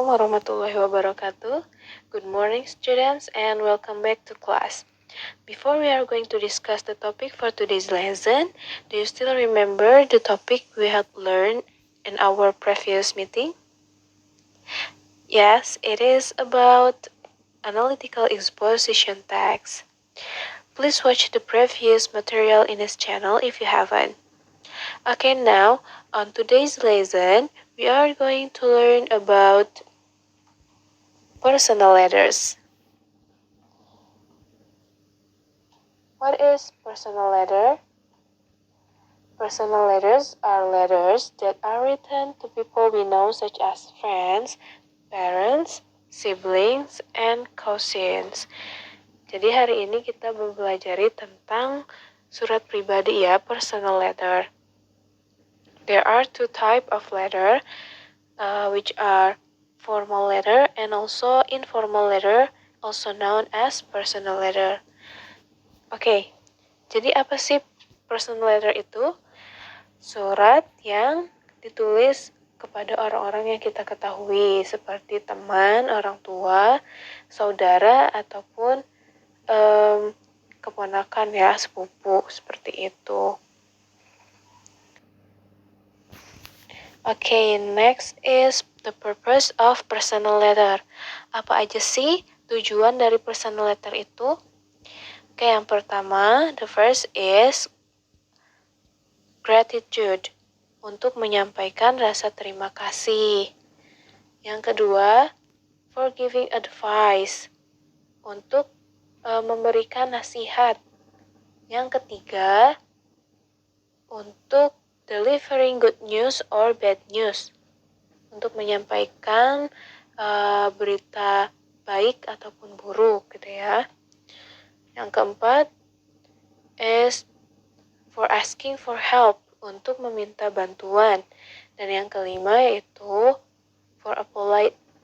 warahmatullahi wabarakatuh. Good morning, students, and welcome back to class. Before we are going to discuss the topic for today's lesson, do you still remember the topic we had learned in our previous meeting? Yes, it is about analytical exposition text. Please watch the previous material in this channel if you haven't. Okay, now on today's lesson, we are going to learn about personal letters. What is personal letter? Personal letters are letters that are written to people we know such as friends, parents, siblings, and cousins. Jadi hari ini kita mempelajari tentang surat pribadi ya, personal letter. There are two types of letter, which are formal letter and also informal letter, also known as personal letter. Oke, jadi apa sih personal letter itu? Surat yang ditulis kepada orang-orang yang kita ketahui, seperti teman, orang tua, saudara, ataupun keponakan ya, sepupu, seperti itu. Okay, next is the purpose of personal letter. Apa aja sih tujuan dari personal letter itu? Oke, yang pertama, the first is gratitude, untuk menyampaikan rasa terima kasih. Yang kedua, for giving advice, untuk memberikan nasihat. Yang ketiga, untuk delivering good news or bad news, untuk menyampaikan berita baik ataupun buruk gitu ya. Yang keempat is for asking for help, untuk meminta bantuan. Dan yang kelima yaitu for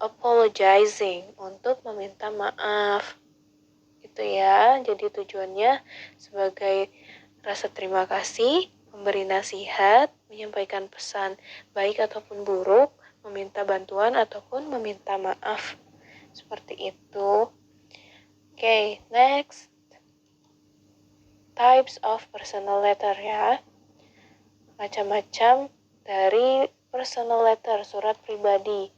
apologizing, untuk meminta maaf. Itu ya, jadi tujuannya sebagai rasa terima kasih, memberi nasihat, menyampaikan pesan baik ataupun buruk, meminta bantuan ataupun meminta maaf. Seperti itu. Okay, next. Types of personal letter ya. Macam-macam dari personal letter, surat pribadi.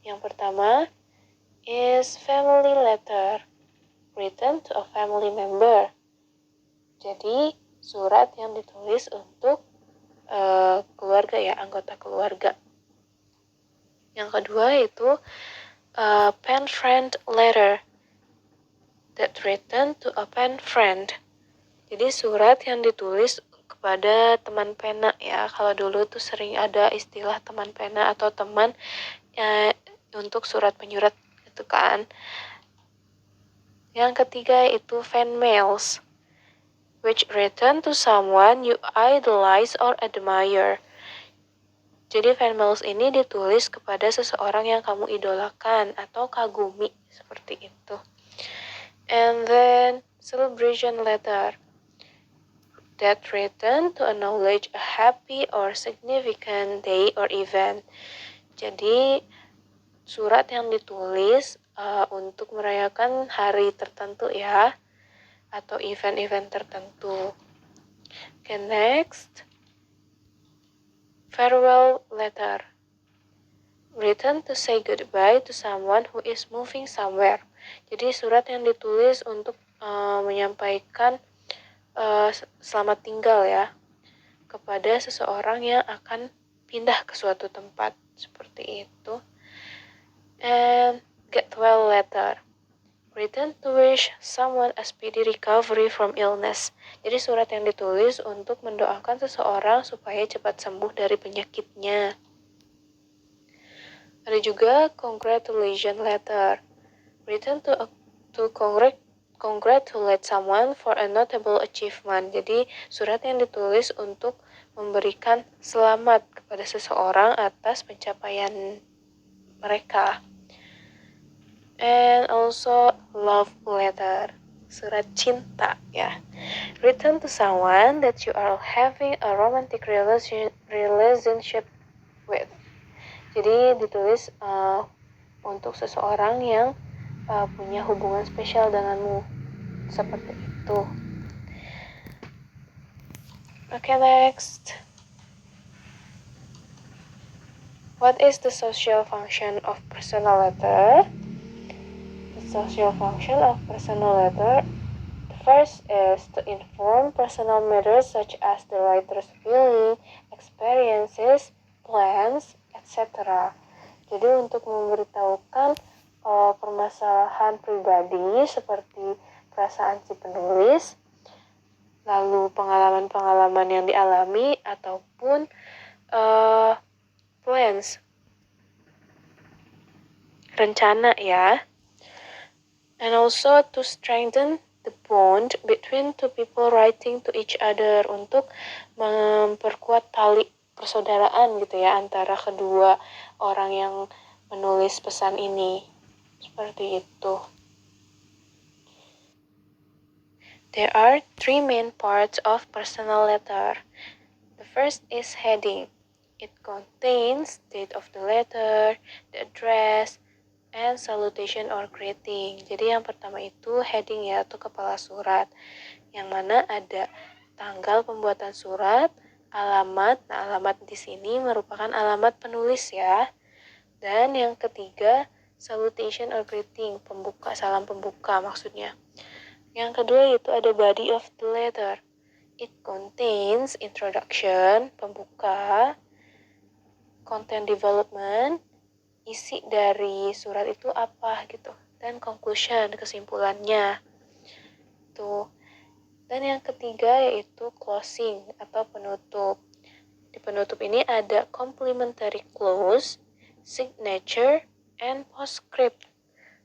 Yang pertama is family letter, written to a family member. Jadi surat yang ditulis untuk keluarga ya, anggota keluarga. Yang kedua itu pen friend letter, that written to a pen friend. Jadi surat yang ditulis kepada teman pena ya. Kalau dulu tuh sering ada istilah teman pena atau teman untuk surat penyurat gitu kan. Yang ketiga itu fan mails, which written to someone you idolize or admire. Jadi fan mails ini ditulis kepada seseorang yang kamu idolakan atau kagumi, seperti itu. And then celebration letter, that written to acknowledge a happy or significant day or event. Jadi surat yang ditulis untuk merayakan hari tertentu ya, atau event-event tertentu. Okay, next. Farewell letter, written to say goodbye to someone who is moving somewhere. Jadi surat yang ditulis untuk menyampaikan selamat tinggal ya, kepada seseorang yang akan pindah ke suatu tempat, seperti itu. And get well letter, written to wish someone a speedy recovery from illness. Jadi surat yang ditulis untuk mendoakan seseorang supaya cepat sembuh dari penyakitnya. Ada juga congratulation letter, written to congratulate someone for a notable achievement. Jadi surat yang ditulis untuk memberikan selamat kepada seseorang atas pencapaian mereka. And also love letter, surat cinta ya, written to someone that you are having a romantic relationship with. Jadi ditulis untuk seseorang yang punya hubungan spesial denganmu. Seperti itu. Okay, next. What is the social function of personal letter? The social function of personal letter, the first is to inform personal matters such as the writer's feeling, experiences, plans, etc. Jadi untuk memberitahukan permasalahan pribadi seperti perasaan si penulis, lalu pengalaman-pengalaman yang dialami ataupun plans, rencana ya. And also to strengthen the bond between two people writing to each other, untuk memperkuat tali persaudaraan gitu ya antara kedua orang yang menulis pesan ini. Seperti itu. There are three main parts of personal letter. The first is heading. It contains date of the letter, the address, and salutation or greeting. Jadi yang pertama itu heading ya, atau kepala surat. Yang mana ada tanggal pembuatan surat, alamat. Nah, alamat di sini merupakan alamat penulis ya. Dan yang ketiga, salutation or greeting, pembuka, salam pembuka maksudnya. Yang kedua itu ada body of the letter. It contains introduction, pembuka, content development, isi dari surat itu apa gitu, dan conclusion, kesimpulannya. Tuh. Dan yang ketiga yaitu closing atau penutup. Di penutup ini ada complimentary clause, signature, and postscript.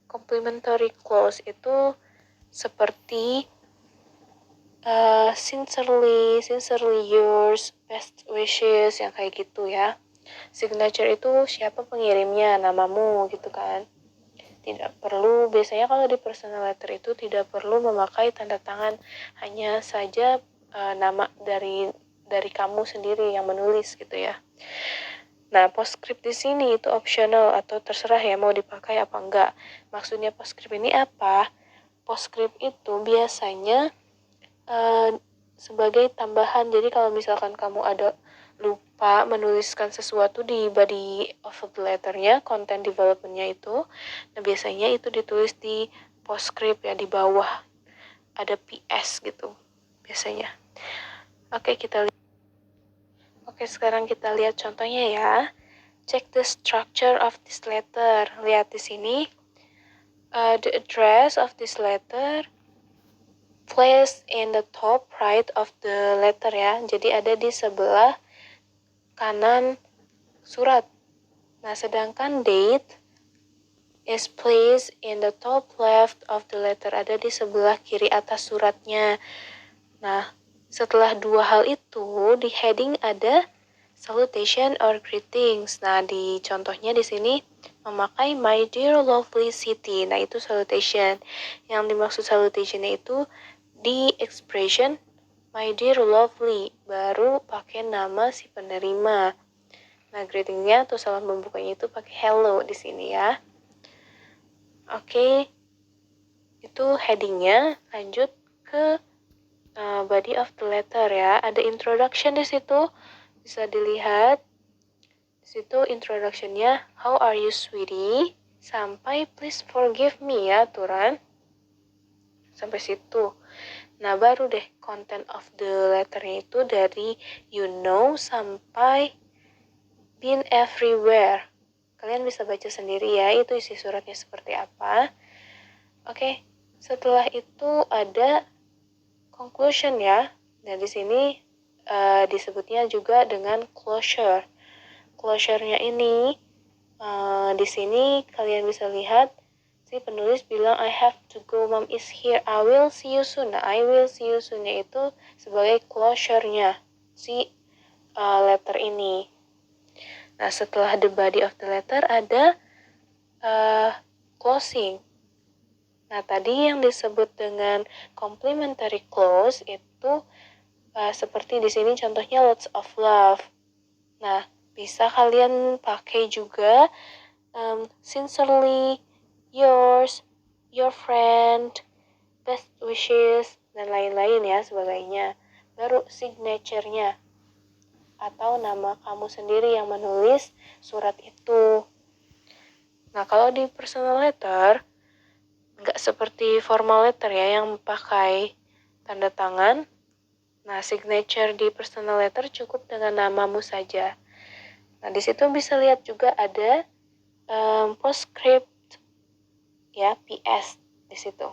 Complimentary clause itu seperti sincerely yours, best wishes, yang kayak gitu ya. Signature itu siapa pengirimnya, namamu gitu kan. Tidak perlu, biasanya kalau di personal letter itu tidak perlu memakai tanda tangan, hanya saja nama dari kamu sendiri yang menulis gitu ya. Nah, postscript di sini itu optional atau terserah ya mau dipakai apa enggak. Maksudnya postscript ini apa? Postscript itu biasanya sebagai tambahan. Jadi kalau misalkan kamu ada lupa menuliskan sesuatu di body of the letternya, content developmentnya itu, nah biasanya itu ditulis di postscript ya, di bawah ada PS gitu biasanya. Oke, sekarang kita lihat contohnya ya. Check the structure of this letter. Lihat di sini, the address of this letter placed in the top right of the letter ya. Jadi ada di sebelah kanan surat. Nah, sedangkan date is placed in the top left of the letter. Ada di sebelah kiri atas suratnya. Nah, setelah dua hal itu, di heading ada salutation or greetings. Nah, di contohnya di sini memakai my dear lovely city. Nah, itu salutation. Yang dimaksud salutationnya itu di expression my dear lovely, baru pakai nama si penerima. Nah, greetingnya atau salam pembukanya itu pakai hello di sini ya. Oke, itu headingnya. Lanjut ke body of the letter ya. Ada introduction di situ, bisa dilihat. Di situ introductionnya, how are you sweetie? Sampai please forgive me ya, Turan. Sampai situ. Nah, baru deh content of the letternya itu dari you know sampai been everywhere. Kalian bisa baca sendiri ya, itu isi suratnya seperti apa. Oke, setelah itu ada conclusion ya. Nah, di sini disebutnya juga dengan closure. Closure-nya ini di sini kalian bisa lihat si penulis bilang I have to go, mom is here, I will see you soon. Nah, I will see you soon-nya itu sebagai closure-nya si letter ini. Nah, setelah the body of the letter ada closing. Nah, tadi yang disebut dengan complimentary clause itu seperti di sini contohnya lots of love. Nah, bisa kalian pakai juga sincerely, yours, your friend, best wishes, dan lain-lain ya sebagainya. Baru signature-nya atau nama kamu sendiri yang menulis surat itu. Nah, kalau di personal letter, nggak seperti formal letter ya yang pakai tanda tangan. Nah, signature di personal letter cukup dengan namamu saja. Nah, di situ bisa lihat juga ada postscript ya, PS di situ.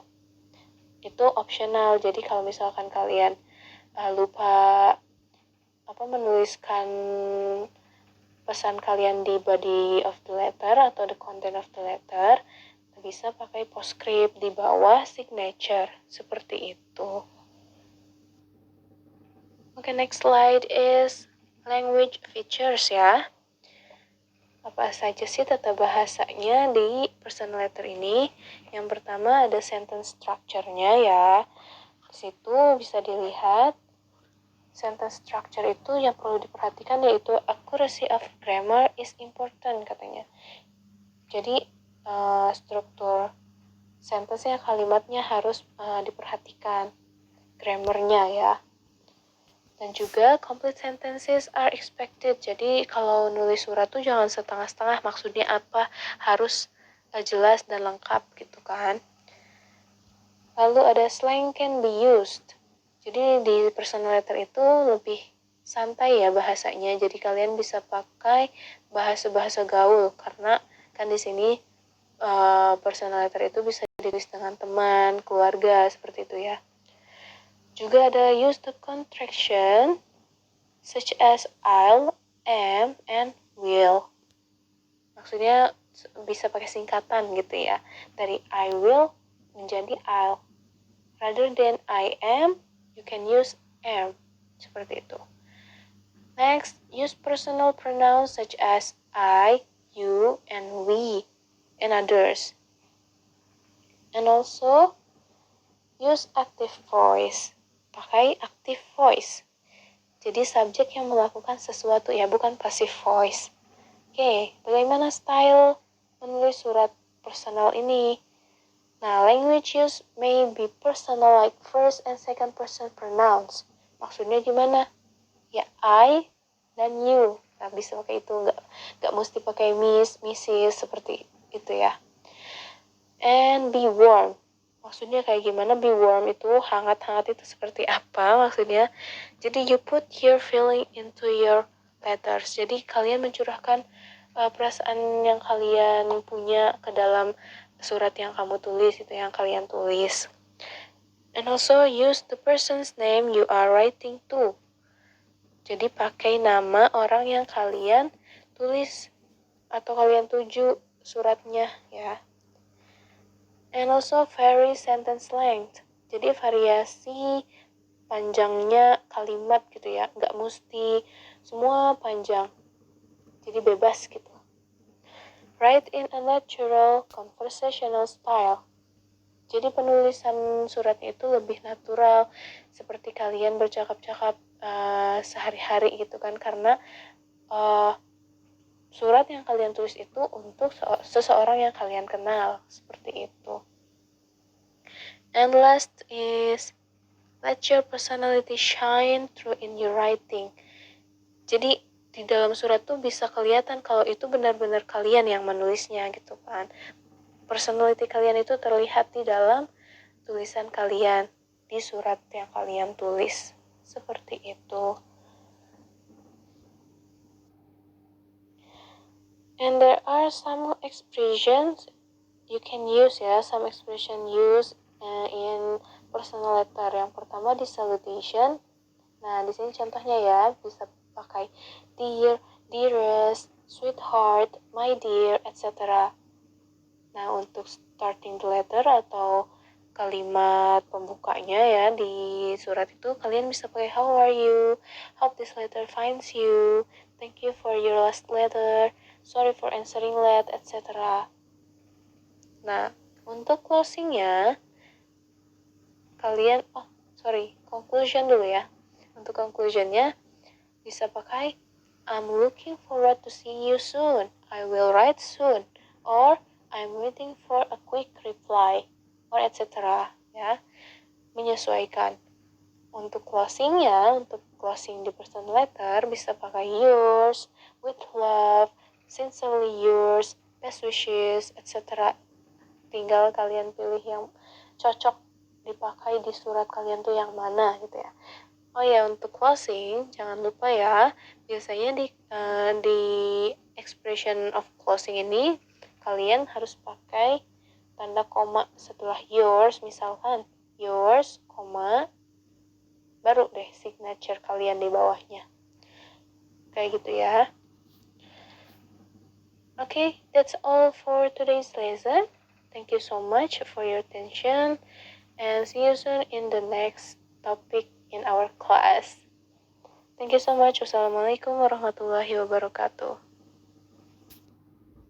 Itu optional. Jadi kalau misalkan kalian lupa menuliskan pesan kalian di body of the letter atau the content of the letter, bisa pakai postscript di bawah signature seperti itu. Oke, next slide is language features ya. Apa saja sih tata bahasanya di personal letter ini? Yang pertama ada sentence structure-nya ya. Di situ bisa dilihat sentence structure itu yang perlu diperhatikan yaitu accuracy of grammar is important katanya. Jadi struktur sentence-nya, kalimatnya harus diperhatikan grammarnya ya. Dan juga complete sentences are expected. Jadi kalau nulis surat tuh jangan setengah-setengah, maksudnya apa, harus jelas dan lengkap gitu kan. Lalu ada slang can be used. Jadi di personal letter itu lebih santai ya bahasanya. Jadi kalian bisa pakai bahasa-bahasa gaul karena kan di sini personal letter itu bisa ditulis dengan teman, keluarga seperti itu ya. Juga ada use the contraction such as I'll, am, and will. Maksudnya bisa pakai singkatan gitu ya. Dari I will menjadi I'll. Rather than I am, you can use am. Seperti itu. Next, use personal pronouns such as I, you, and we, and others. And also, use active voice. Pakai active voice. Jadi subjek yang melakukan sesuatu ya, bukan passive voice. Oke, bagaimana style menulis surat personal ini? Nah, language use may be personal like first and second person pronouns. Maksudnya gimana? Ya, I dan you. Nah, bisa pakai itu, nggak mesti pakai miss, mrs, seperti itu ya. And be warm. Maksudnya kayak gimana be warm itu, hangat-hangat itu seperti apa maksudnya. Jadi you put your feeling into your letters. Jadi kalian mencurahkan perasaan yang kalian punya ke dalam surat yang kamu tulis, itu yang kalian tulis. And also use the person's name you are writing to. Jadi pakai nama orang yang kalian tulis atau kalian tuju suratnya ya. And also vary sentence length. Jadi variasi panjangnya kalimat gitu ya. Nggak mesti semua panjang. Jadi bebas gitu. Write in a natural conversational style. Jadi penulisan suratnya itu lebih natural. Seperti kalian bercakap-cakap sehari-hari gitu kan. Karena surat yang kalian tulis itu untuk seseorang yang kalian kenal. Seperti itu. And last is let your personality shine through in your writing. Jadi di dalam surat tuh bisa kelihatan kalau itu benar-benar kalian yang menulisnya gitu kan. Personality kalian itu terlihat di dalam tulisan kalian, di surat yang kalian tulis. Seperti itu. And there are some expressions you can use ya, some expression used in personal letter. Yang pertama di salutation. Nah, di sini contohnya ya, bisa pakai dear, dearest, sweetheart, my dear, etc. Nah, untuk starting the letter atau kalimat pembukanya ya di surat itu kalian bisa pakai how are you, hope this letter finds you, thank you for your last letter, sorry for answering late, etc. Nah, untuk closingnya kalian conclusion dulu ya. Untuk conclusionnya bisa pakai I'm looking forward to see you soon, I will write soon, or I'm waiting for a quick reply, or etc. Ya, menyesuaikan. Untuk closingnya, untuk closing di person letter bisa pakai yours, with love, sincerely yours, best wishes, etc. Tinggal kalian pilih yang cocok dipakai di surat kalian tuh yang mana gitu ya. Oh ya, untuk closing jangan lupa ya, biasanya di expression of closing ini kalian harus pakai tanda koma setelah yours, misalkan yours, koma, baru deh signature kalian di bawahnya. Kayak gitu ya. Okay, that's all for today's lesson. Thank you so much for your attention and see you soon in the next topic in our class. Thank you so much. Wassalamualaikum warahmatullahi wabarakatuh.